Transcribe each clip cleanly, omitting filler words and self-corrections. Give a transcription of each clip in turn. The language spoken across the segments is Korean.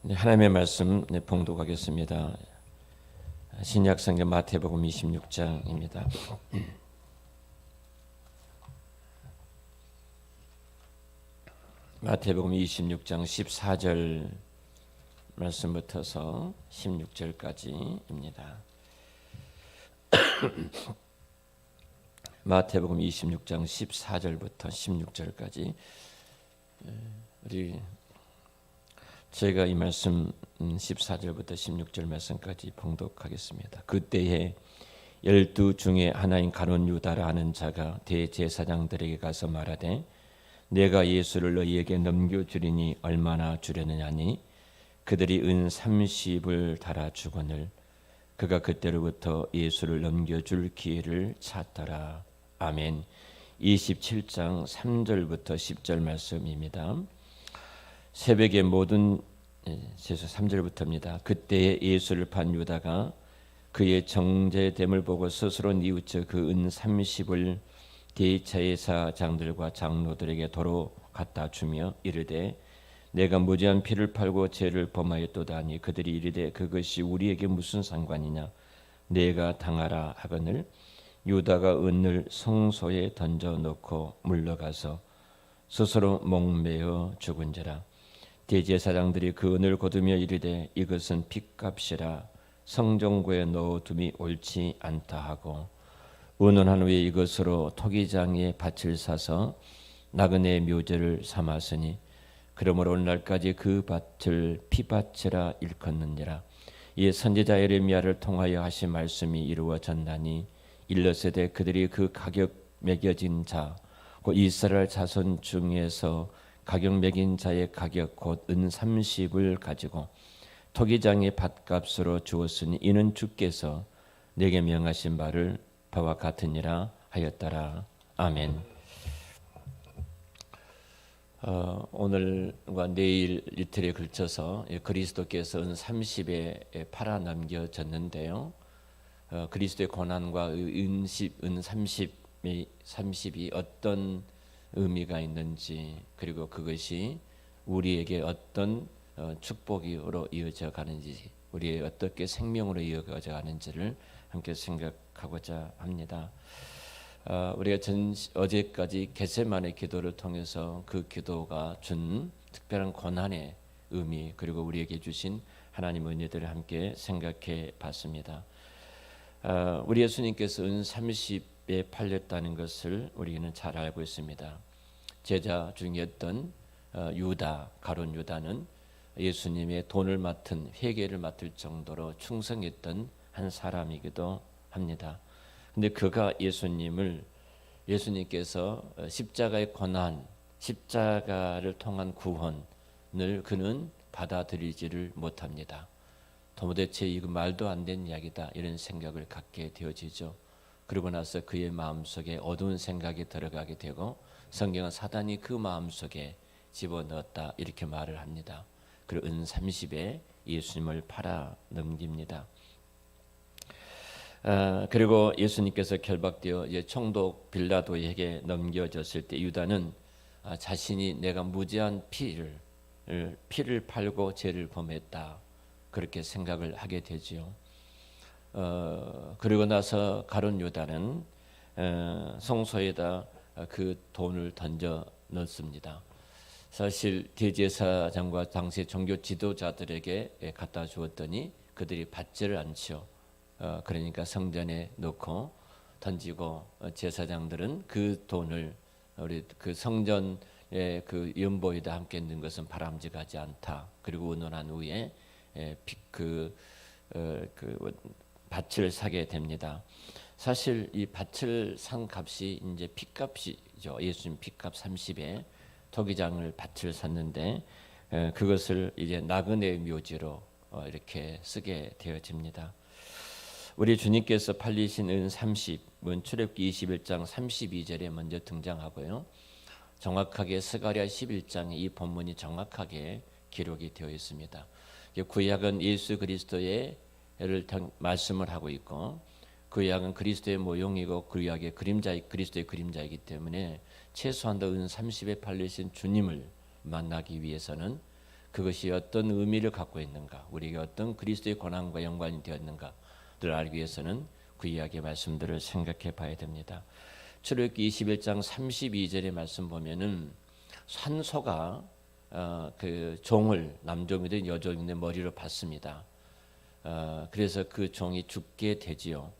하나님의 말씀 봉독하겠습니다. 신약성경 마태복음 26장입니다. 마태복음 26장 14절 말씀부터서 16절까지입니다. 마태복음 26장 14절부터 16절까지 제가 이 말씀 14절부터 16절 말씀까지 봉독하겠습니다. 그때에 12 중에 하나인 가룟 유다라 하는 자가 대제사장들에게 가서 말하되 내가 예수를 너희에게 넘겨주리니 얼마나 주려느냐 하니 그들이 은 30을 달아 주거늘 그가 그때로부터 예수를 넘겨줄 기회를 찾더라. 아멘. 27장 3절부터 10절 말씀입니다. 새벽에 모든 3절부터입니다. 그때에 예수를 판 유다가 그의 정죄됨을 보고 스스로 뉘우쳐 그 은 30을 대제사장들과 장로들에게 도로 갖다 주며 이르되 내가 무죄한 피를 팔고 죄를 범하였도다 하니 그들이 이르되 그것이 우리에게 무슨 상관이냐 내가 당하라 하거늘 유다가 은을 성소에 던져 놓고 물러가서 스스로 목매어 죽은지라. 대제사장들이 그 은을 거두며 이르되 이것은 핏값이라 성전고에 넣어둠이 옳지 않다 하고 의논한 후에 이것으로 토기장에 밭을 사서 나그네 묘제를 삼았으니 그러므로 오늘날까지 그 밭을 피밭이라 일컫느니라. 이에 선지자 예레미야를 통하여 하신 말씀이 이루어졌나니 일러세되 그들이 그 가격 매겨진 자 곧 이스라엘 자손 중에서 가격 매긴 자의 가격 곧 은 30을 가지고 토기장의 밭값으로 주었으니 이는 주께서 내게 명하신 바를 바와 같으니라 하였더라. 아멘. 오늘과 내일 이틀에 걸쳐서 그리스도께서 은 30에 팔아 넘겨졌는데요. 그리스도의 고난과 은 30이 어떤 의미가 있는지 그리고 그것이 우리에게 어떤 축복으로 이어져 가는지 우리의 어떻게 생명으로 이어져 가는지를 함께 생각하고자 합니다. 우리가 어제까지 겟세마네 기도를 통해서 그 기도가 준 특별한 고난의 의미 그리고 우리에게 주신 하나님의 은혜들을 함께 생각해 봤습니다. 우리 예수님께서 은 30에 팔렸다는 것을 우리는 잘 알고 있습니다. 제자 중이었던 유다, 가룟 유다는 예수님의 돈을 맡은 회계를 맡을 정도로 충성했던 한 사람이기도 합니다. 근데 그가 예수님께서 십자가의 고난, 십자가를 통한 구원을 그는 받아들이지를 못합니다. 도대체 이거 말도 안 되는 이야기다 이런 생각을 갖게 되어지죠. 그러고 나서 그의 마음속에 어두운 생각이 들어가게 되고 성경은 사단이 그 마음속에 집어넣었다 이렇게 말을 합니다. 그리고 은 30에 예수님을 팔아 넘깁니다. 그리고 예수님께서 결박되어 이제 총독 빌라도에게 넘겨졌을 때 유다는 자신이 내가 무죄한 피를 팔고 죄를 범했다 그렇게 생각을 하게 되지요. 그리고 나서 가룟 유다는 성소에다 그 돈을 던져 넣습니다. 사실 대제사장과 당시 종교 지도자들에게 갖다 주었더니 그들이 받지를 않죠. 그러니까 성전에 넣고 던지고 제사장들은 그 돈을 우리 그 성전의 그 연보에다 함께 넣는 것은 바람직하지 않다. 그리고 의논한 후에 그 밭을 사게 됩니다. 사실 이 밭을 산 값이 이제 핏값이죠. 예수님 핏값 30에 토기장을 밭을 샀는데 그것을 이제 나그네 묘지로 이렇게 쓰게 되어집니다. 우리 주님께서 팔리신 은 30은 출애굽기 21장 32절에 먼저 등장하고요. 정확하게 스가랴 11장에 이 본문이 정확하게 기록이 되어 있습니다. 구약은 예수 그리스도의 말씀을 하고 있고 구약은 그리스도의 모형이고 구약의 그리스도의 그림자이기 때문에 최소한도 은 30에 팔리신 주님을 만나기 위해서는 그것이 어떤 의미를 갖고 있는가, 우리에게 어떤 그리스도의 권한과 연관이 되었는가를 알기 위해서는 그 이야기의 말씀들을 생각해 봐야 됩니다. 출애굽기 21장 32절의 말씀 보면은 산소가 그 종을, 남종이든 여종이든 머리로 받습니다. 그래서 그 종이 죽게 되지요.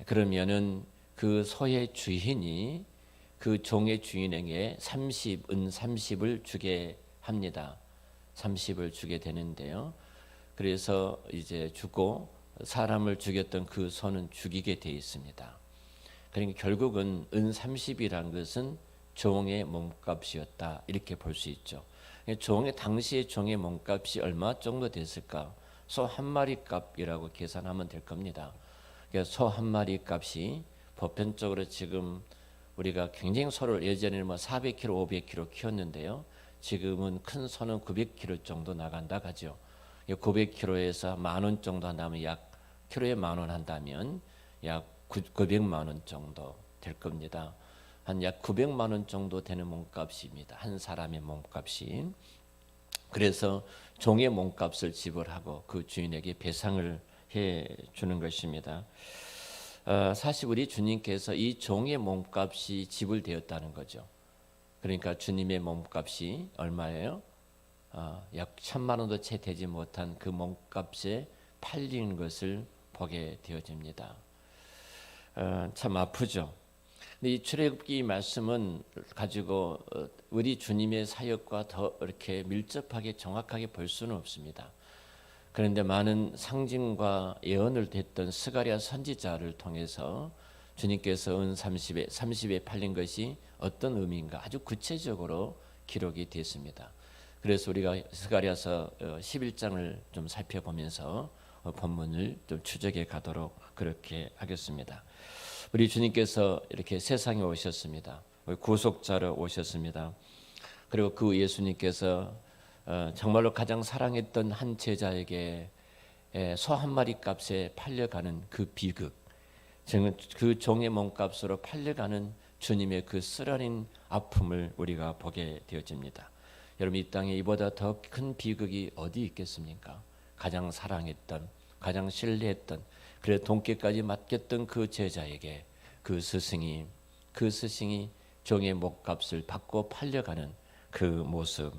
그러면은 그 소의 주인이 그 종의 주인에게 은 30을 주게 합니다. 30을 주게 되는데요. 그래서 이제 죽고 사람을 죽였던 그 소는 죽이게 돼 있습니다. 그러니까 결국은 은 30이란 것은 종의 몸값이었다, 이렇게 볼 수 있죠. 당시의 종의 몸값이 얼마 정도 됐을까? 소 한 마리 값이라고 계산하면 될 겁니다. 그러니까 소 한 마리 값이 보편적으로 지금 우리가 굉장히 소를 예전에는 400kg, 500kg 키웠는데요. 지금은 큰 소는 900kg 정도 나간다 하죠. 900kg에서 10,000원 정도 한다면 약 키로에 10,000원 한다면 약 900만 원 정도 될 겁니다. 한 약 900만 원 정도 되는 몸값입니다. 한 사람의 몸값이. 그래서 종의 몸값을 지불하고 그 주인에게 배상을 해 주는 것입니다. 사실 우리 주님께서 이 종의 몸값이 지불되었다는 거죠. 그러니까 주님의 몸값이 얼마예요? 약 1,000만 원도 채 되지 못한 그 몸값에 팔리는 것을 보게 되어집니다. 참 아프죠. 근데 이 출애굽기 말씀은 가지고 우리 주님의 사역과 더 이렇게 밀접하게 정확하게 볼 수는 없습니다. 그런데 많은 상징과 예언을 했던 스가랴 선지자를 통해서 주님께서 은 30에 팔린 것이 어떤 의미인가 아주 구체적으로 기록이 됐습니다. 그래서 우리가 스가랴서 11장을 좀 살펴보면서 본문을 좀 추적해 가도록 그렇게 하겠습니다. 우리 주님께서 이렇게 세상에 오셨습니다. 구속자로 오셨습니다. 그리고 그 예수님께서 정말로 가장 사랑했던 한 제자에게 소 한 마리 값에 팔려가는 그 비극, 그 종의 몸값으로 팔려가는 주님의 그 쓰라린 아픔을 우리가 보게 되어집니다. 여러분, 이 땅에 이보다 더 큰 비극이 어디 있겠습니까? 가장 사랑했던, 가장 신뢰했던, 그래 돈깨까지 맡겼던 그 제자에게 그 스승이 종의 몸값을 받고 팔려가는 그 모습.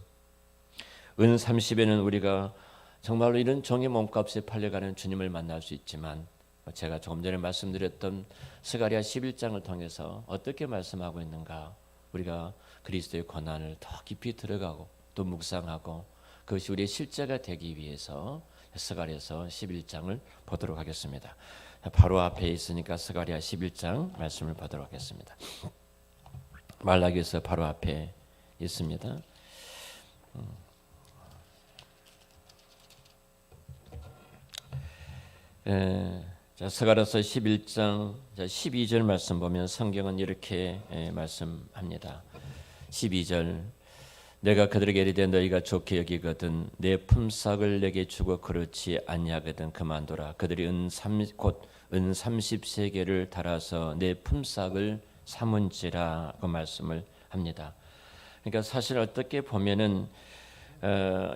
은 30에는 우리가 정말로 이런 종의 몸값에 팔려가는 주님을 만날 수 있지만, 제가 조금 전에 말씀드렸던 스가랴 11장을 통해서 어떻게 말씀하고 있는가, 우리가 그리스도의 권한을 더 깊이 들어가고 또 묵상하고 그것이 우리의 실제가 되기 위해서 스가랴서 11장을 보도록 하겠습니다. 바로 앞에 있으니까 스가랴 11장 말씀을 보도록 하겠습니다. 말라기서 바로 앞에 있습니다. 스가랴서 11장 12절 말씀 보면 성경은 이렇게 말씀합니다. 12절, 내가 그들에게 이르되 너희가 좋게 여기거든 내 품삯을 내게 주고 그렇지 아니하거든 그만두라. 그들이 곧 은 30세겔을 달아서 내 품삯을 삼은지라, 그 말씀을 합니다. 그러니까 사실 어떻게 보면은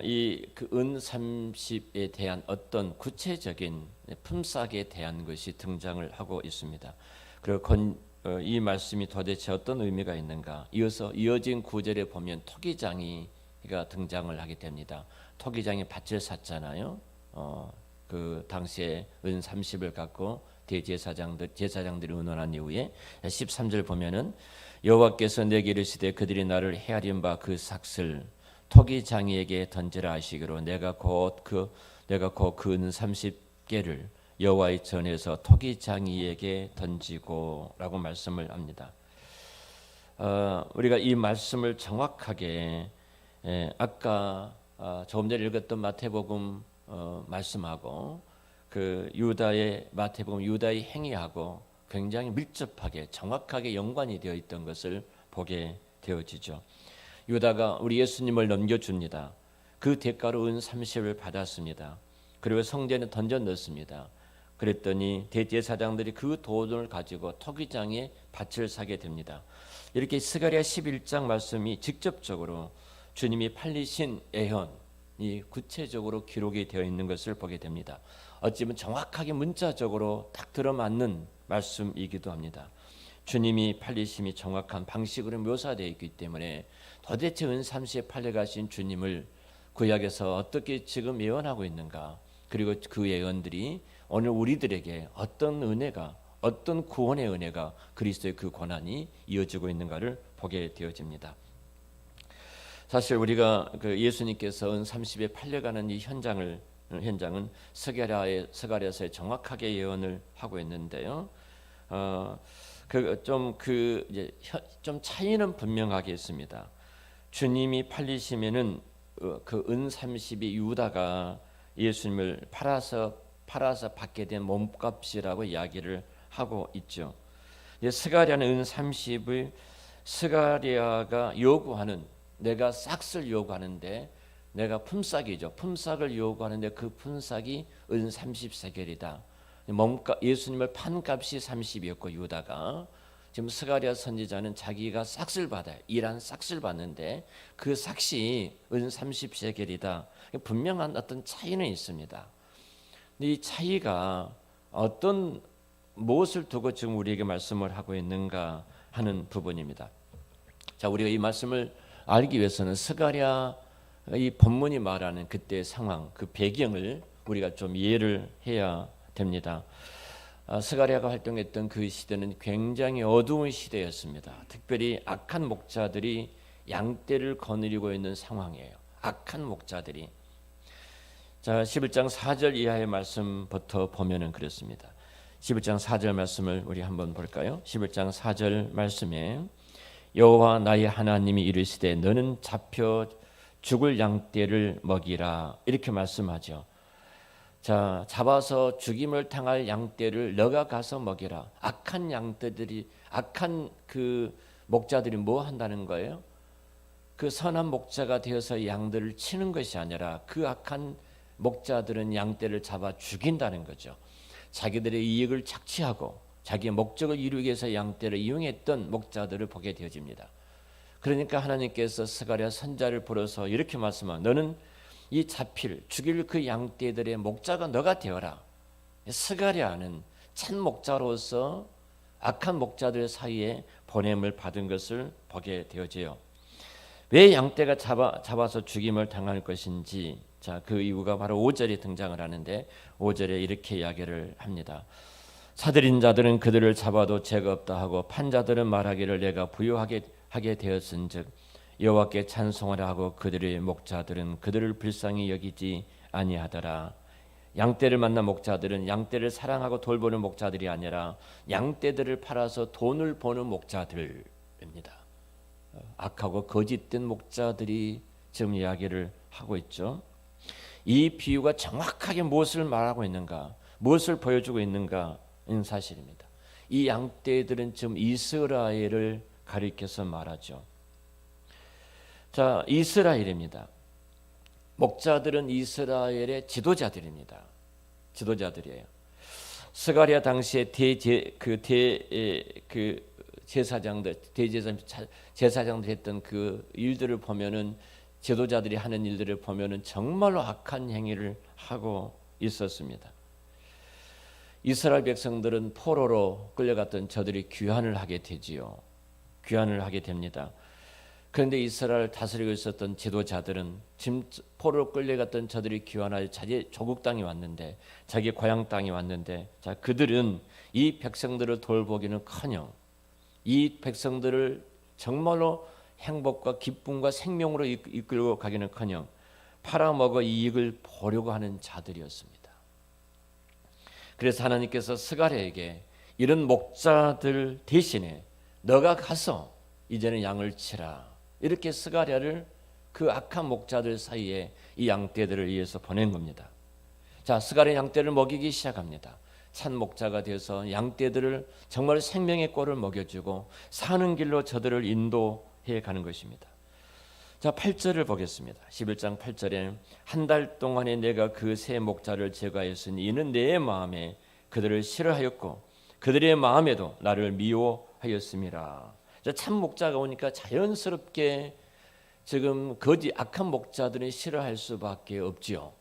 이 그 은 30에 대한 어떤 구체적인 품삯에 대한 것이 등장을 하고 있습니다. 그리고 이 말씀이 도대체 어떤 의미가 있는가? 이어진 구절에 보면 토기장이가 등장을 하게 됩니다. 토기장이 밭을 샀잖아요. 그 당시에 은 30을 갖고 제사장들이 의논한 이후에 13절 보면은 여호와께서 내게 이르시되 그들이 나를 헤아린 바 그 삭슬 토기장이에게 던지라 하시기로 내가 곧 그 은 30개를 여호와의 전에서 토기장이에게 던지고라고 말씀을 합니다. 우리가 이 말씀을 정확하게 아까 조금 전에 읽었던 마태복음 말씀하고 그 마태복음 유다의 행위하고 굉장히 밀접하게 정확하게 연관이 되어 있던 것을 보게 되어지죠. 유다가 우리 예수님을 넘겨줍니다. 그 대가로 은 30을 받았습니다. 그리고 성전에 던져 넣습니다. 그랬더니 대제사장들이 그 돈을 가지고 토기장에 밭을 사게 됩니다. 이렇게 스가랴 11장 말씀이 직접적으로 주님이 팔리신 애현, 이 구체적으로 기록이 되어 있는 것을 보게 됩니다. 어찌 보면 정확하게 문자적으로 딱 들어맞는 말씀이기도 합니다. 주님이 팔리심이 정확한 방식으로 묘사되어 있기 때문에 도대체 은삼시에 팔려가신 주님을 구약에서 어떻게 지금 예언하고 있는가, 그리고 그 예언들이 오늘 우리들에게 어떤 은혜가, 어떤 구원의 은혜가, 그리스도의 그 고난이 이어지고 있는가를 보게 되어집니다. 사실 우리가 그 예수님께서 은30에 팔려가는 이 현장은 스가랴서에 정확하게 예언을 하고 있는데요. 좀 차이는 분명하게 있습니다. 주님이 팔리시면은 그 은30이 유다가 예수님을 팔아서 받게 된 몸값이라고 이야기를 하고 있죠. 스가랴는 은30을 스가랴가 요구하는, 내가 싹을 요구하는데, 내가 품삯이죠. 품삯을 요구하는데 그 품삯이 은 30세겔이다. 몸값, 예수님을 판 값이 30이었고 유다가, 지금 스가랴 선지자는 자기가 싹을 받아요. 일한 싹을 받는데 그 싹이 은 30세겔이다. 분명한 어떤 차이는 있습니다. 근데 이 차이가 어떤 무엇을 두고 지금 우리에게 말씀을 하고 있는가 하는 부분입니다. 자, 우리가 이 말씀을 알기 위해서는 스가랴 이 본문이 말하는 그때의 상황, 그 배경을 우리가 좀 이해를 해야 됩니다. 스가랴가 활동했던 그 시대는 굉장히 어두운 시대였습니다. 특별히 악한 목자들이 양떼를 거느리고 있는 상황이에요. 악한 목자들이. 자, 11장 4절 이하의 말씀부터 보면은 그렇습니다. 11장 4절 말씀을 우리 한번 볼까요? 11장 4절 말씀에 여호와 나의 하나님이 이르시되 너는 잡혀 죽을 양떼를 먹이라, 이렇게 말씀하죠. 자, 잡아서 죽임을 당할 양떼를 너가 가서 먹이라. 악한 양떼들이, 악한 그 목자들이 뭐 한다는 거예요? 그 선한 목자가 되어서 양들을 치는 것이 아니라 그 악한 목자들은 양떼를 잡아 죽인다는 거죠. 자기들의 이익을 착취하고 자기의 목적을 이루기 위해서 양떼를 이용했던 목자들을 보게 되어집니다. 그러니까 하나님께서 스가랴 선자를 불러서 이렇게 말씀합니다. 너는 이 죽일 그 양떼들의 목자가 너가 되어라. 스가랴는 참 목자로서 악한 목자들 사이에 보냄을 받은 것을 보게 되어져요. 왜 양떼가 잡아서 죽임을 당할 것인지, 자, 그 이유가 바로 5절에 등장을 하는데 5절에 이렇게 이야기를 합니다. 사들인 자들은 그들을 잡아도 죄가 없다 하고 판 자들은 말하기를 내가 부유하게 되었은즉 여호와께 찬송하라 하고 그들의 목자들은 그들을 불쌍히 여기지 아니하더라. 양떼를 만난 목자들은 양떼를 사랑하고 돌보는 목자들이 아니라 양떼들을 팔아서 돈을 버는 목자들입니다. 악하고 거짓된 목자들이 지금 이야기를 하고 있죠. 이 비유가 정확하게 무엇을 말하고 있는가, 무엇을 보여주고 있는가는 사실입니다. 이 양떼들은 지금 이스라엘을 가리켜서 말하죠. 자, 이스라엘입니다. 목자들은 이스라엘의 지도자들입니다. 지도자들이에요. 스가랴 당시에 제사장들 했던 그 일들을 보면은, 지도자들이 하는 일들을 보면은 정말로 악한 행위를 하고 있었습니다. 이스라엘 백성들은 포로로 끌려갔던 저들이 귀환을 하게 되지요. 귀환을 하게 됩니다. 그런데 이스라엘 다스리고 있었던 지도자들은 지금 포로로 끌려갔던 저들이 귀환할 자기 조국 땅이 왔는데, 자기 고향 땅이 왔는데, 자, 그들은 이 백성들을 돌보기는커녕 이 백성들을 정말로 행복과 기쁨과 생명으로 이끌고 가기는커녕 팔아먹어 이익을 보려고 하는 자들이었습니다. 그래서 하나님께서 스가랴에게 이런 목자들 대신에 너가 가서 이제는 양을 치라, 이렇게 스가랴를 그 악한 목자들 사이에 이 양떼들을 위해서 보낸 겁니다. 자, 스가랴 양떼를 먹이기 시작합니다. 참 목자가 되어서 양떼들을 정말 생명의 꼴을 먹여주고 사는 길로 저들을 인도해 가는 것입니다. 자, 8절을 보겠습니다. 11장 8절에 한 달 동안에 내가 그 세 목자를 제거하였으니 이는 내 마음에 그들을 싫어하였고 그들의 마음에도 나를 미워하였음이라. 참 목자가 오니까 자연스럽게 지금 거짓 악한 목자들은 싫어할 수밖에 없지요.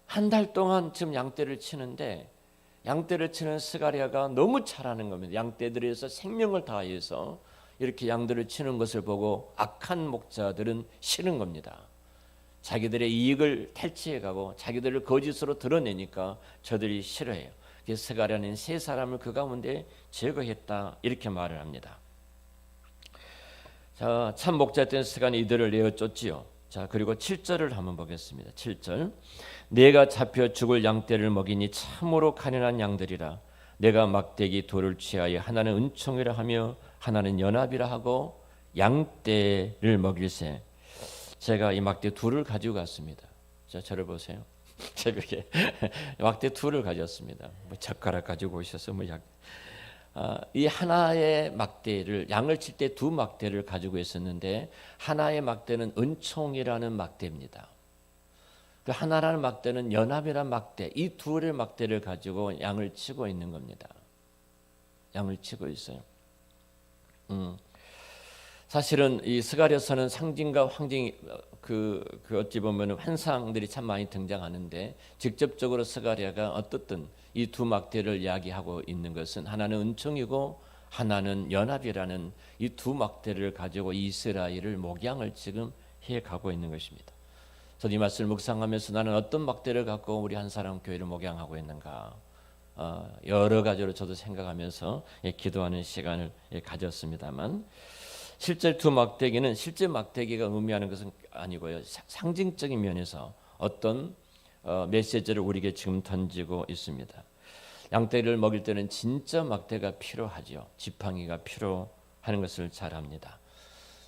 한 달 동안 지금 양떼를 치는데 양떼를 치는 스가랴가 너무 잘하는 겁니다. 양떼들에서 생명을 다해서 이렇게 양들을 치는 것을 보고 악한 목자들은 싫은 겁니다. 자기들의 이익을 탈취해가고 자기들을 거짓으로 드러내니까 저들이 싫어해요. 그래서 스가랴는 세 사람을 그 가운데 제거했다 이렇게 말을 합니다. 자, 참 목자였던 스가랴는 이들을 내어 쫓지요. 자, 그리고 7절을 한번 보겠습니다. 7절. 내가 잡혀 죽을 양떼를 먹이니 참으로 가련한 양들이라. 내가 막대기 돌을 취하여 하나는 은총이라 하며 하나는 연합이라 하고 양떼를 먹일세. 제가 이 막대 둘을 가지고 갔습니다. 자, 저를 보세요. 새벽에 막대 둘을 가졌습니다. 뭐 젓가락 가지고 오셔서 이 하나의 막대를 양을 칠 때 두 막대를 가지고 있었는데 하나의 막대는 은총이라는 막대입니다. 그 하나라는 막대는 연합이라는 막대, 이 둘의 막대를 가지고 양을 치고 있는 겁니다. 양을 치고 있어요. 사실은 이 스가랴서는 상징과 황징이 어찌 보면 환상들이 참 많이 등장하는데 직접적으로 스가랴가 어떻든 이 두 막대를 이야기하고 있는 것은 하나는 은총이고 하나는 연합이라는 이 두 막대를 가지고 이스라엘을 목양을 지금 해 가고 있는 것입니다. 저도 이 말씀을 묵상하면서 나는 어떤 막대를 갖고 우리 한 사람 교회를 목양하고 있는가 여러 가지로 저도 생각하면서 기도하는 시간을 가졌습니다만 실제 두 막대기는 실제 막대기가 의미하는 것은 아니고요. 상징적인 면에서 어떤 메시지를 우리에게 지금 던지고 있습니다. 양떼를 먹일 때는 진짜 막대가 필요하죠. 지팡이가 필요하는 것을 잘 압니다.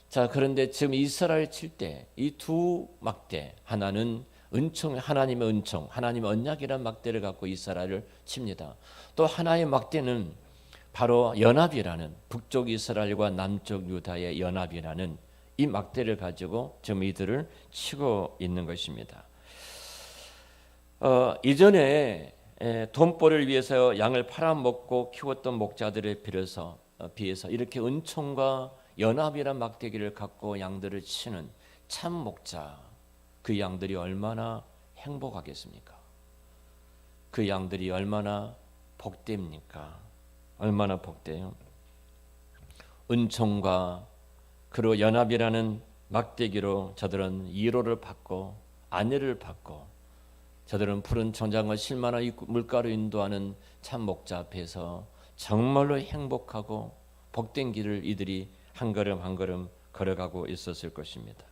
자, 그런데 지금 이스라엘 칠 때 이 두 막대, 하나는 은총, 하나님의 은총, 하나님의 언약이라는 막대를 갖고 이스라엘을 칩니다. 또 하나의 막대는 바로 연합이라는 북쪽 이스라엘과 남쪽 유다의 연합이라는 이 막대를 가지고 지금 이들을 치고 있는 것입니다. 이전에 돈벌이를 위해서 양을 팔아먹고 키웠던 목자들에 비해서 이렇게 은총과 연합이란 막대기를 갖고 양들을 치는 참 목자, 그 양들이 얼마나 행복하겠습니까? 그 양들이 얼마나 복됩니까? 얼마나 복돼요? 은총과 그리고 연합이라는 막대기로 저들은 위로를 받고 안위를 받고 저들은 푸른 청장과 실만한 물가로 인도하는 참 목자 앞에서 정말로 행복하고 복된 길을 이들이 한 걸음 한 걸음 걸어가고 있었을 것입니다.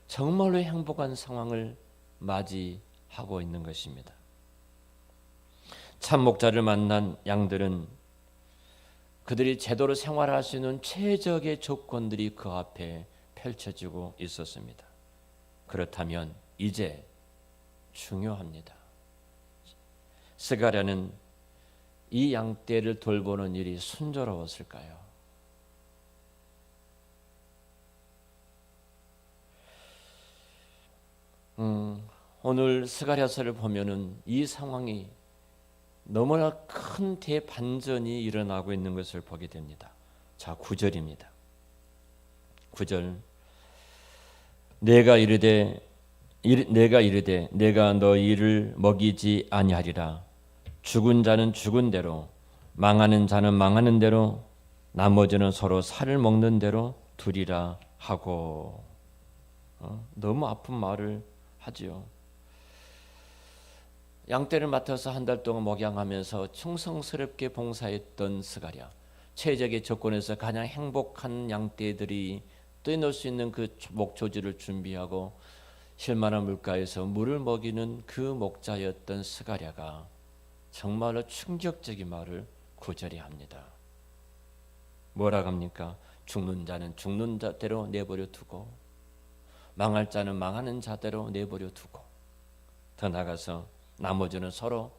정말로 행복한 상황을 맞이하고 있는 것입니다. 참 목자를 만난 양들은 그들이 제대로 생활할 수 있는 최적의 조건들이 그 앞에 펼쳐지고 있었습니다. 그렇다면 이제 중요합니다. 스가랴는 이 양떼를 돌보는 일이 순조로웠을까요? 오늘 스가랴서를 보면은 이 상황이 너무나 큰 대반전이 일어나고 있는 것을 보게 됩니다. 자, 9절입니다. 9절. 내가 이르되 내가 너희를 먹이지 아니하리라. 죽은 자는 죽은 대로, 망하는 자는 망하는 대로, 나머지는 서로 살을 먹는 대로 두리라 하고. 너무 아픈 말을 하지요. 양떼를 맡아서 한 달 동안 목양하면서 충성스럽게 봉사했던 스가랴, 최적의 조건에서 가장 행복한 양떼들이 뛰놀 수 있는 그 목초지를 준비하고 실만한 물가에서 물을 먹이는 그 목자였던 스가랴가 정말로 충격적인 말을 9절에 합니다. 뭐라고 합니까? 죽는 자는 죽는 자대로 내버려 두고 망할 자는 망하는 자대로 내버려 두고 더 나가서 나머지는 서로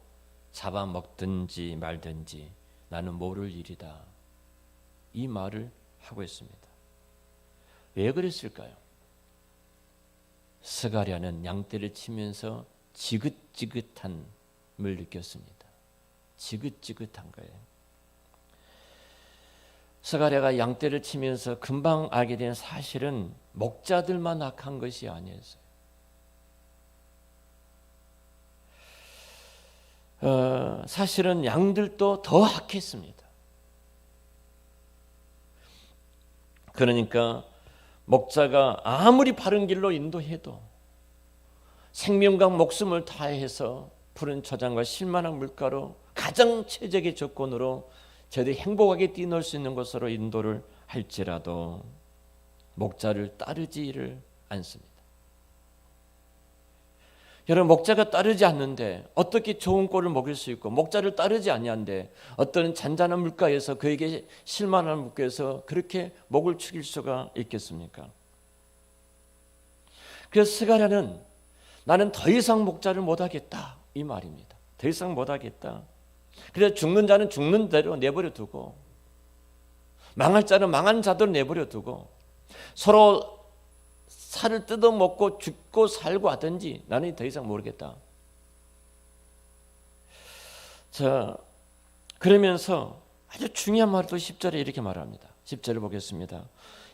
잡아먹든지 말든지 나는 모를 일이다. 이 말을 하고 있습니다. 왜 그랬을까요? 스가랴는 양떼를 치면서 지긋지긋함을 느꼈습니다. 지긋지긋한 거예요. 스가랴가 양떼를 치면서 금방 알게 된 사실은 목자들만 악한 것이 아니었어요. 사실은 양들도 더 악했습니다. 그러니까 목자가 아무리 바른 길로 인도해도 생명과 목숨을 다해서 푸른 초장과 실만한 물가로 가장 최적의 조건으로 저들이 행복하게 뛰놀 수 있는 곳으로 인도를 할지라도 목자를 따르지를 않습니다. 여러분, 목자가 따르지 않는데 어떻게 좋은 꼴을 먹일 수 있고, 목자를 따르지 아니한데 어떤 잔잔한 물가에서 그에게 실만한 물가에서 그렇게 목을 축일 수가 있겠습니까? 그래서 스가랴는 나는 더 이상 목자를 못하겠다 이 말입니다. 더 이상 못하겠다. 그래서 죽는 자는 죽는 대로 내버려 두고, 망할 자는 망한 자대로 내버려 두고, 서로 살을 뜯어먹고 죽고 살고 하든지 나는 더 이상 모르겠다. 자, 그러면서 아주 중요한 말을 또 10절에 이렇게 말합니다. 10절을 보겠습니다.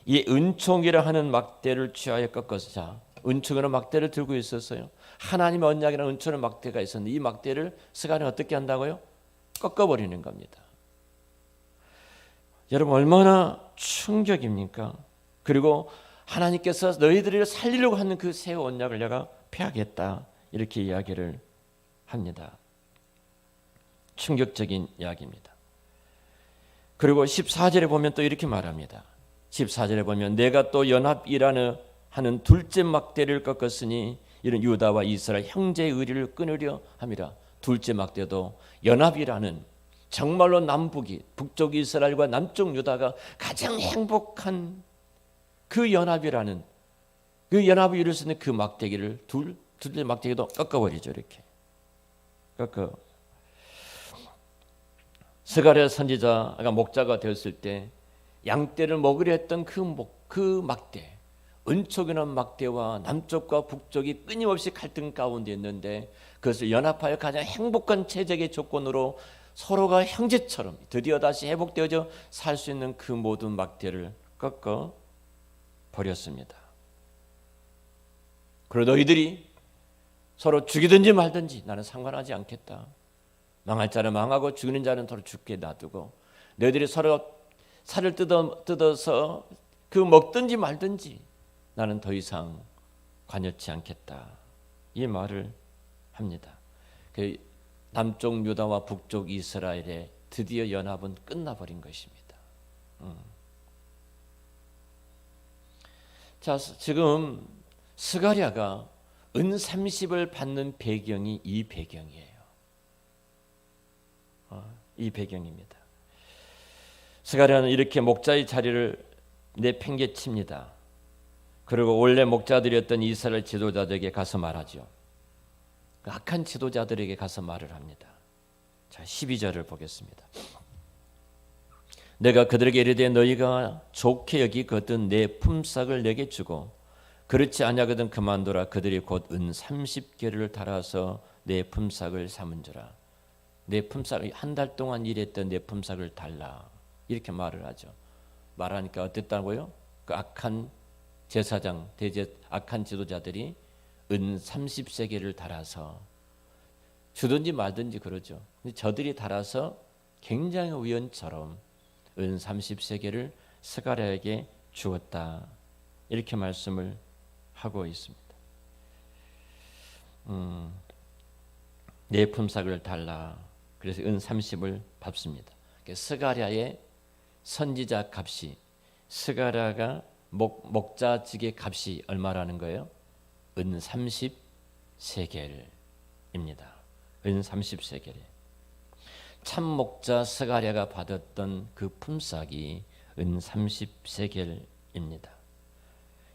이 은총이라 하는 막대를 취하여 꺾어서, 은총이라는 막대를 들고 있었어요. 하나님의 언약이라는 은총의 막대가 있었는데 이 막대를 스가랴는 어떻게 한다고요? 꺾어버리는 겁니다. 여러분, 얼마나 충격입니까? 그리고 하나님께서 너희들을 살리려고 하는 그 새 언약을 내가 폐하겠다 이렇게 이야기를 합니다. 충격적인 이야기입니다. 그리고 14절에 보면 또 이렇게 말합니다. 14절에 보면 내가 또 연합이라는 하는 둘째 막대를 꺾었으니 이런 유다와 이스라엘 형제의 의리를 끊으려 함이라. 둘째 막대도 연합이라는, 정말로 남북이, 북쪽 이스라엘과 남쪽 유다가 가장 행복한 그 연합이라는, 그 연합을 이룰 수 있는 그 막대기를 둘째 막대기도 꺾어버리죠. 이렇게 꺾어. 스가랴 선지자가 목자가 되었을 때 양떼를 먹으려 했던 그 막대, 은촉이라는 막대와 남쪽과 북쪽이 끊임없이 갈등 가운데 있는데 그것을 연합하여 가장 행복한 최적의 조건으로 서로가 형제처럼 드디어 다시 회복되어져 살 수 있는 그 모든 막대를 꺾어 버렸습니다. 그리고 너희들이 서로 죽이든지 말든지 나는 상관하지 않겠다. 망할 자는 망하고 죽이는 자는 서로 죽게 놔두고 너희들이 서로 살을 뜯어서 그 먹든지 말든지 나는 더 이상 관여치 않겠다. 이 말을 합니다. 그 남쪽 유다와 북쪽 이스라엘의 드디어 연합은 끝나버린 것입니다. 자, 지금 스가랴가 은 30을 받는 배경이 이 배경이에요. 이 배경입니다. 스가랴는 이렇게 목자의 자리를 내팽개칩니다. 그리고 원래 목자들이었던 이스라엘 지도자들에게 가서 말하죠. 악한 지도자들에게 가서 말을 합니다. 자, 12절을 보겠습니다. 내가 그들에게 이르되 너희가 좋게 여기거든 내 품삯을 내게 주고 그렇지 아니하거든 그만두라. 그들이 곧 은 30개를 달아서 내 품삯을 삼은지라. 내 품삯을 한 달 동안 일했던 내 품삯을 달라. 이렇게 말을 하죠. 말하니까 어땠다고요? 그 악한 제사장, 악한 지도자들이 은 30세겔을 달아서 주든지 말든지 그러죠. 근데 저들이 달아서 굉장히 우연처럼 은 30세겔을 스가랴에게 주었다. 이렇게 말씀을 하고 있습니다. 내 품삯을 달라. 그래서 은 30을 받습니다. 스가랴의 선지자 값이, 스가랴가 목자직의 값이 얼마라는 거예요? 은 30세겔입니다. 은 30세겔. 참 목자 스가랴가 받았던 그 품삯이 은 30세겔입니다.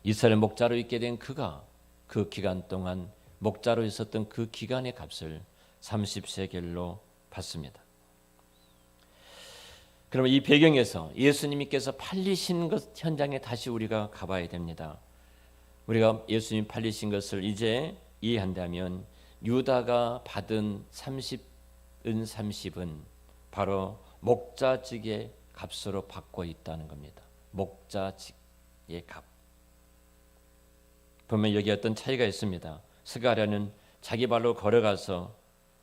이스라엘 목자로 있게 된 그가 그 기간 동안 목자로 있었던 그 기간의 값을 30세겔로 받습니다. 그러면 이 배경에서 예수님께서 팔리신 것 현장에 다시 우리가 가봐야 됩니다. 우리가 예수님 팔리신 것을 이제 이해한다면 유다가 받은 은 30은 바로 목자직의 값으로 받고 있다는 겁니다. 목자직의 값. 보면 여기 어떤 차이가 있습니다. 스가랴는 자기 발로 걸어가서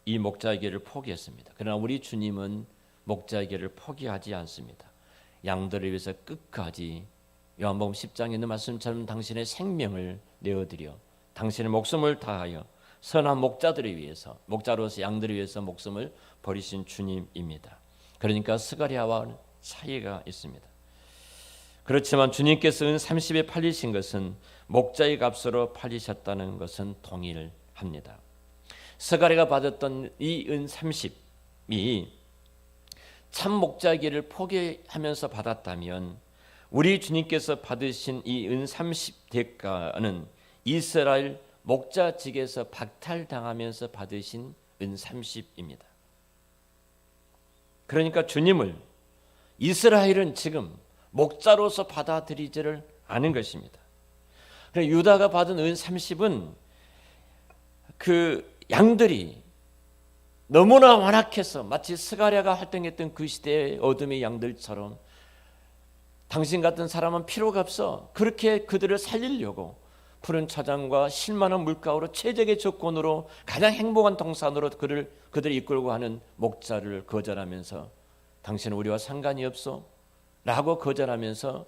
이 목자의 길을 포기했습니다. 그러나 우리 주님은 목자의 길을 포기하지 않습니다. 양들을 위해서 끝까지 요한복음 10장에 있는 말씀처럼 당신의 생명을 내어드려 당신의 목숨을 다하여 선한 목자들을 위해서, 목자로서 양들을 위해서 목숨을 버리신 주님입니다. 그러니까 스가랴와 차이가 있습니다. 그렇지만 주님께서 은 30에 팔리신 것은 목자의 값으로 팔리셨다는 것은 동일합니다. 스가랴가 받았던 이 은 30이 참 목자의 길을 포기하면서 받았다면 우리 주님께서 받으신 이 은 30 대가는 이스라엘 목자직에서 박탈당하면서 받으신 은 30입니다. 그러니까 주님을 이스라엘은 지금 목자로서 받아들이지를 않은 것입니다. 유다가 받은 은 30은 그 양들이 너무나 완악해서 마치 스가랴가 활동했던 그 시대의 어둠의 양들처럼 당신 같은 사람은 필요가 없어. 그렇게 그들을 살리려고 푸른 차장과 실만한 물가로 최적의 조건으로 가장 행복한 동산으로 그들을 이끌고 하는 목자를 거절하면서 당신은 우리와 상관이 없어 라고 거절하면서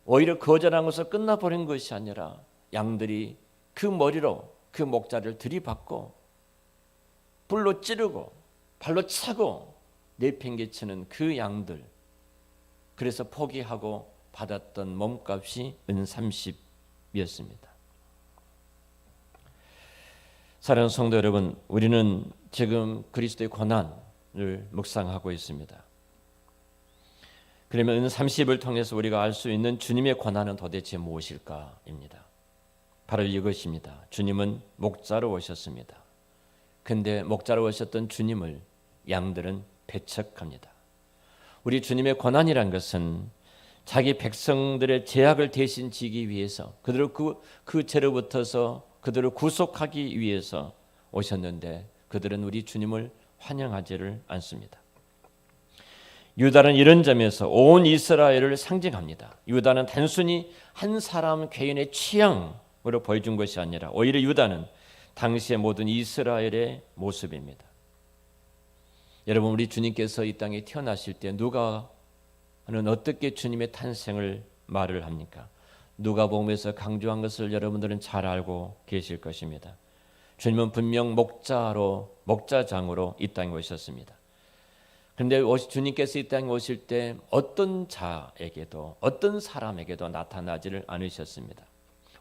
오히려 거절한 것을 끝나버린 것이 아니라 양들이 그 머리로 그 목자를 들이받고 불로 찌르고 발로 차고 내팽개치는 그 양들, 그래서 포기하고 받았던 몸값이 은 30이었습니다. 사랑하는 성도 여러분, 우리는 지금 그리스도의 고난을 묵상하고 있습니다. 그러면 은 30을 통해서 우리가 알 수 있는 주님의 고난은 도대체 무엇일까입니다. 바로 이것입니다. 주님은 목자로 오셨습니다. 근데 목자로 오셨던 주님을 양들은 배척합니다. 우리 주님의 고난이란 것은 자기 백성들의 죄악을 대신 지기 위해서 그들을 그 죄로부터서 그들을 구속하기 위해서 오셨는데 그들은 우리 주님을 환영하지를 않습니다. 유다는 이런 점에서 온 이스라엘을 상징합니다. 유다는 단순히 한 사람 개인의 취향으로 보여준 것이 아니라 오히려 유다는 당시의 모든 이스라엘의 모습입니다. 여러분, 우리 주님께서 이 땅에 태어나실 때 누가는 어떻게 주님의 탄생을 말을 합니까? 누가복음에서 강조한 것을 여러분들은 잘 알고 계실 것입니다. 주님은 분명 목자장으로 이 땅에 오셨습니다. 그런데 주님께서 이 땅에 오실 때 어떤 자에게도 어떤 사람에게도 나타나지를 않으셨습니다.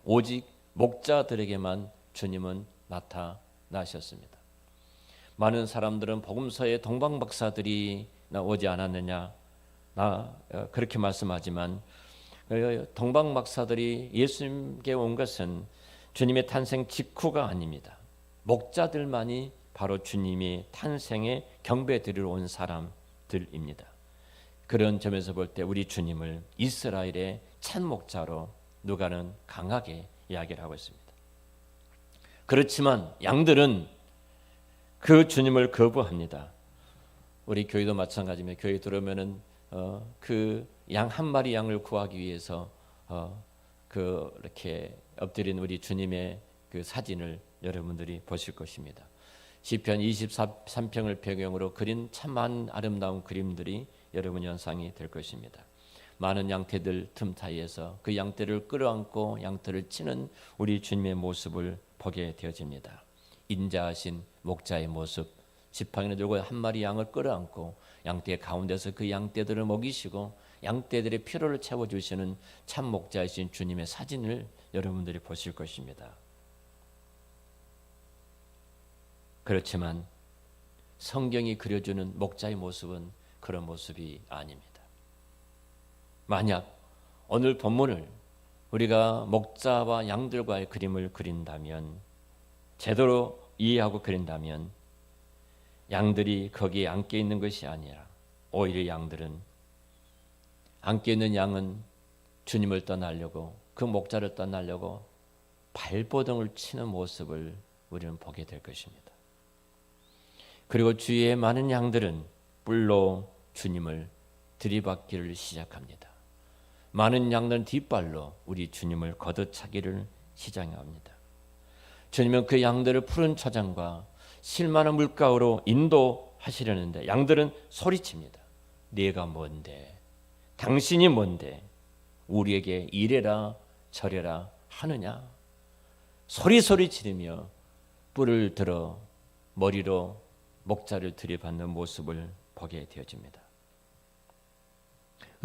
오직 목자들에게만 주님은 나타나셨습니다. 많은 사람들은 복음서에 동방박사들이 오지 않았느냐 그렇게 말씀하지만 동방박사들이 예수님께 온 것은 주님의 탄생 직후가 아닙니다. 목자들만이 바로 주님의 탄생에 경배드리러 온 사람들입니다. 그런 점에서 볼 때 우리 주님을 이스라엘의 참목자로 누가는 강하게 이야기를 하고 있습니다. 그렇지만 양들은 그 주님을 거부합니다. 우리 교회도 마찬가지입니다. 교회 들어오면은 그 양 한 마리 양을 구하기 위해서 이렇게 엎드린 우리 주님의 그 사진을 여러분들이 보실 것입니다. 시편 23편을 배경으로 그린 참 많은 아름다운 그림들이 여러분 연상이 될 것입니다. 많은 양떼들 틈 사이에서 그 양떼를 끌어안고 양떼를 치는 우리 주님의 모습을 보게 되어집니다. 인자하신 목자의 모습, 지팡이를 들고 한 마리 양을 끌어안고 양떼 가운데서 그 양떼들을 먹이시고 양떼들의 피로를 채워주시는 참 목자이신 주님의 사진을 여러분들이 보실 것입니다. 그렇지만 성경이 그려주는 목자의 모습은 그런 모습이 아닙니다. 만약 오늘 본문을 우리가 목자와 양들과의 그림을 그린다면, 제대로 이해하고 그린다면 양들이 거기에 앉게 있는 것이 아니라 오히려 양들은 앉게 있는 양은 주님을 떠나려고 그 목자를 떠나려고 발버둥을 치는 모습을 우리는 보게 될 것입니다. 그리고 주위의 많은 양들은 뿔로 주님을 들이받기를 시작합니다. 많은 양들은 뒷발로 우리 주님을 걷어차기를 시작합니다. 주님은 그 양들을 푸른 초장과 실만한 물가로 인도하시려는데 양들은 소리칩니다. 네가 뭔데? 당신이 뭔데? 우리에게 이래라 저래라 하느냐? 소리 지르며 뿔을 들어 머리로 목자를 들이받는 모습을 보게 되어집니다.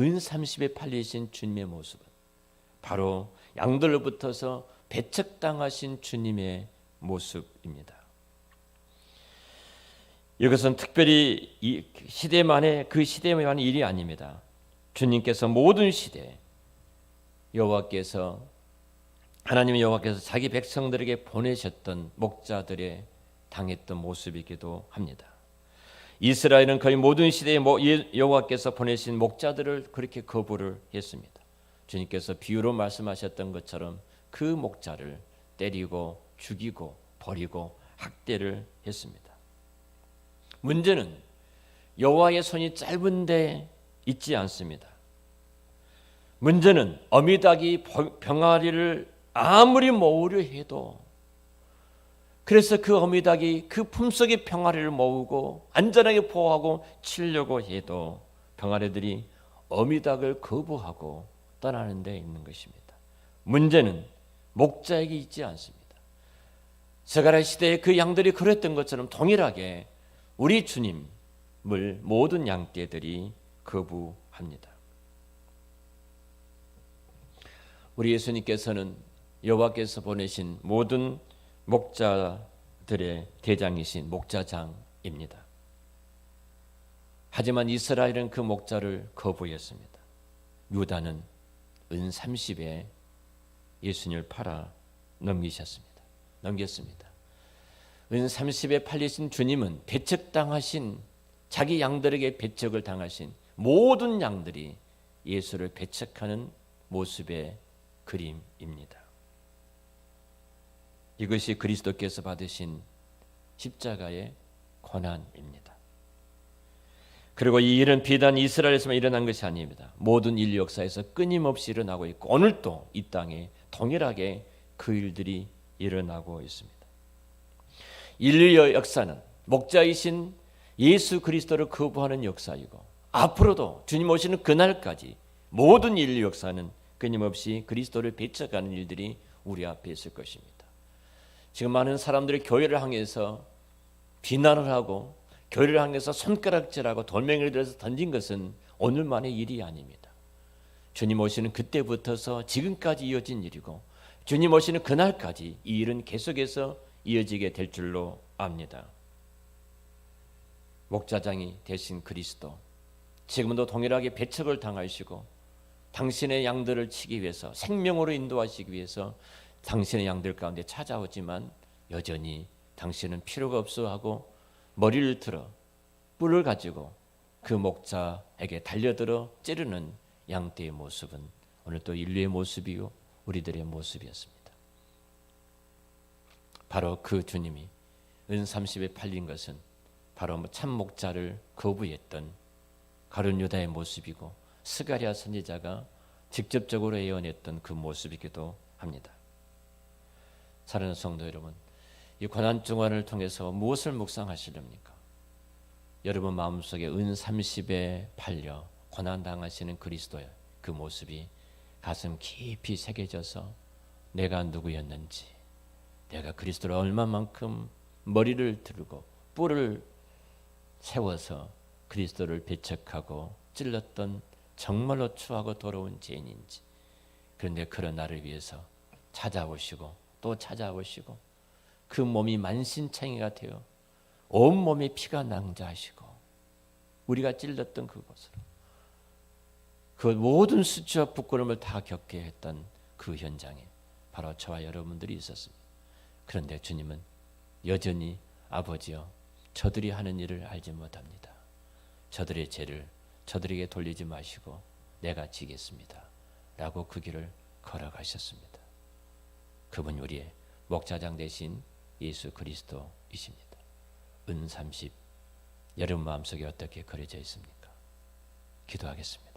은 30에 팔리신 주님의 모습은 바로 양들로부터서 배척당하신 주님의 모습입니다. 이것은 특별히 이 시대만의 그 시대만의 일이 아닙니다. 주님께서 모든 시대 하나님의 여호와께서 자기 백성들에게 보내셨던 목자들의 당했던 모습이기도 합니다. 이스라엘은 거의 모든 시대에 여호와께서 보내신 목자들을 그렇게 거부를 했습니다. 주님께서 비유로 말씀하셨던 것처럼 그 목자를 때리고 죽이고 버리고 학대를 했습니다. 문제는 여호와의 손이 짧은데 있지 않습니다. 문제는 어미닭이 병아리를 아무리 모으려 해도 그래서 그 어미닭이 그 품속의 병아리를 모으고 안전하게 보호하고 치려고 해도 병아리들이 어미닭을 거부하고 떠나는 데 있는 것입니다. 문제는 목자에게 있지 않습니다. 스가랴 시대에 그 양들이 그랬던 것처럼 동일하게 우리 주님을 모든 양떼들이 거부합니다. 우리 예수님께서는 여호와께서 보내신 모든 목자들의 대장이신 목자장입니다. 하지만 이스라엘은 그 목자를 거부했습니다. 유다는 은 30에 예수님을 팔아 넘겼습니다. 은 30에 팔리신 주님은 배척당하신 자기 양들에게 배척을 당하신 모든 양들이 예수를 배척하는 모습의 그림입니다. 이것이 그리스도께서 받으신 십자가의 고난입니다. 그리고 이 일은 비단 이스라엘에서만 일어난 것이 아닙니다. 모든 인류 역사에서 끊임없이 일어나고 있고 오늘도 이 땅에 동일하게 그 일들이 일어나고 있습니다. 인류의 역사는 목자이신 예수 그리스도를 거부하는 역사이고 앞으로도 주님 오시는 그날까지 모든 인류 역사는 끊임없이 그리스도를 배척하는 일들이 우리 앞에 있을 것입니다. 지금 많은 사람들이 교회를 향해서 비난을 하고 교회를 향해서 손가락질하고 돌멩이를 들어서 던진 것은 오늘만의 일이 아닙니다. 주님 오시는 그때부터서 지금까지 이어진 일이고 주님 오시는 그날까지 이 일은 계속해서 이어지게 될 줄로 압니다. 목자장이 되신 그리스도 지금도 동일하게 배척을 당하시고 당신의 양들을 치기 위해서 생명으로 인도하시기 위해서 당신의 양들 가운데 찾아오지만 여전히 당신은 필요가 없어 하고 머리를 들어 뿔을 가지고 그 목자에게 달려들어 찌르는 양떼의 모습은 오늘 또 인류의 모습이요 우리들의 모습이었습니다. 바로 그 주님이 은 30에 팔린 것은 바로 참 목자를 거부했던 가룟 유다의 모습이고 스가랴 선지자가 직접적으로 예언했던 그 모습이기도 합니다. 사랑하는 성도 여러분, 이 고난 중환을 통해서 무엇을 묵상하시렵니까? 여러분 마음속에 은 30에 팔려 고난당하시는 그리스도의 그 모습이 가슴 깊이 새겨져서 내가 누구였는지, 내가 그리스도를 얼마만큼 머리를 들고 뿔을 세워서 그리스도를 배척하고 찔렀던 정말로 추하고 더러운 죄인인지, 그런데 그런 나를 위해서 찾아오시고 또 찾아오시고 그 몸이 만신창이가 되어 온몸에 피가 낭자하시고 우리가 찔렀던 그곳으로 그 모든 수치와 부끄러움을 다 겪게 했던 그 현장에 바로 저와 여러분들이 있었습니다. 그런데 주님은 여전히 아버지여 저들이 하는 일을 알지 못합니다. 저들의 죄를 저들에게 돌리지 마시고 내가 지겠습니다. 라고 그 길을 걸어가셨습니다. 그분이 우리의 목자장 되신 예수 그리스도이십니다. 은 30 여러분 마음속에 어떻게 그려져 있습니까? 기도하겠습니다.